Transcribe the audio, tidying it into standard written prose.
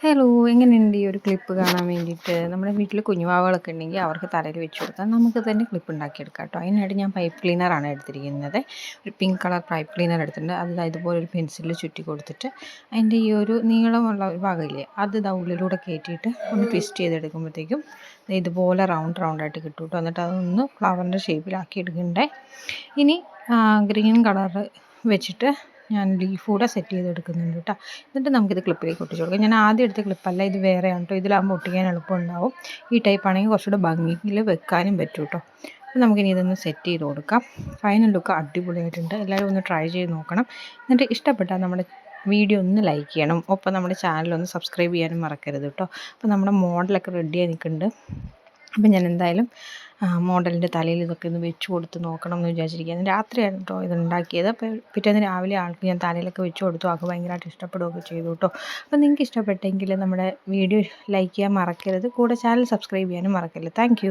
Hello, എങ്ങനെയുണ്ട് ഈ ഒരു ക്ലിപ്പ് കാണാൻ വേണ്ടിയിട്ട്? നമ്മുടെ വീട്ടിൽ കുഞ്ഞുവാവകളൊക്കെ ഉണ്ടെങ്കിൽ അവർക്ക് തലയിൽ വെച്ച് കൊടുത്താൽ നമുക്ക് തന്നെ ക്ലിപ്പ് ഉണ്ടാക്കിയെടുക്കാം കേട്ടോ. അതിനായിട്ട് ഞാൻ പൈപ്പ് ക്ലീനറാണ് എടുത്തിരിക്കുന്നത്. ഒരു പിങ്ക് കളർ പൈപ്പ് ക്ലീനർ എടുത്തിട്ടുണ്ട്. അത് ഇതുപോലെ ഒരു പെൻസിലിൽ ചുറ്റി കൊടുത്തിട്ട് അതിൻ്റെ ഈ ഒരു നീളമുള്ള ഒരു ഭാഗമില്ലേ, അത് ഉള്ളിലൂടെ കയറ്റിയിട്ട് ഒന്ന് ട്വിസ്റ്റ് ചെയ്തെടുക്കുമ്പോഴത്തേക്കും ഇതുപോലെ റൗണ്ടായിട്ട് കിട്ടും കേട്ടോ. എന്നിട്ട് അതൊന്ന് ഫ്ലവറിൻ്റെ ഷേപ്പിലാക്കി എടുക്കണ്ടേ. ഇനി ഗ്രീൻ കളർ വെച്ചിട്ട് ഞാൻ ലീഫ് കൂടെ സെറ്റ് ചെയ്തെടുക്കുന്നുണ്ട് കേട്ടോ. എന്നിട്ട് നമുക്കിത് ക്ലിപ്പിലേക്ക് ഒട്ടിച്ച് കൊടുക്കാം. ഞാൻ ആദ്യം എടുത്ത ക്ലിപ്പല്ല, ഇത് വേറെയാണ് കേട്ടോ. ഇതിലാകുമ്പോൾ ഒട്ടിക്കാൻ എളുപ്പമുണ്ടാവും. ഈ ടൈപ്പ് ആണെങ്കിൽ കുറച്ചുകൂടെ ഭംഗിയിൽ വെക്കാനും പറ്റും കേട്ടോ. അപ്പോൾ നമുക്കിനി ഇതൊന്ന് സെറ്റ് ചെയ്ത് കൊടുക്കാം. ഫൈനൽ ലുക്ക് അടിപൊളിയായിട്ടുണ്ട്. എല്ലാവരും ഒന്ന് ട്രൈ ചെയ്ത് നോക്കണം. എന്നിട്ട് ഇഷ്ടപ്പെട്ടാൽ നമ്മുടെ വീഡിയോ ഒന്ന് ലൈക്ക് ചെയ്യണം. ഒപ്പം നമ്മുടെ ചാനലൊന്ന് സബ്സ്ക്രൈബ് ചെയ്യാനും മറക്കരുത് കേട്ടോ. അപ്പോൾ നമ്മുടെ മോഡലൊക്കെ റെഡിയായി നിൽക്കുന്നുണ്ട്. അപ്പം ഞാൻ എന്തായാലും മോഡലിൻ്റെ തലയിൽ ഇതൊക്കെ ഒന്ന് വെച്ച് കൊടുത്ത് നോക്കണം എന്ന് വിചാരിച്ചിരിക്കുകയാണ്. രാത്രിയാണ് കേട്ടോ ഇതുണ്ടാക്കിയത്. അപ്പോൾ പിറ്റേന്ന് രാവിലെ ആൾക്ക് ഞാൻ തലയിലൊക്കെ വെച്ച് കൊടുത്തു. ആൾക്ക് ഭയങ്കരമായിട്ട് ഇഷ്ടപ്പെടുകയൊക്കെ ചെയ്തു കേട്ടോ. അപ്പോൾ നിങ്ങൾക്ക് ഇഷ്ടപ്പെട്ടെങ്കിൽ നമ്മുടെ വീഡിയോ ലൈക്ക് ചെയ്യാൻ മറക്കരുത്. കൂടെ ചാനൽ സബ്സ്ക്രൈബ് ചെയ്യാനും മറക്കരുത്. താങ്ക്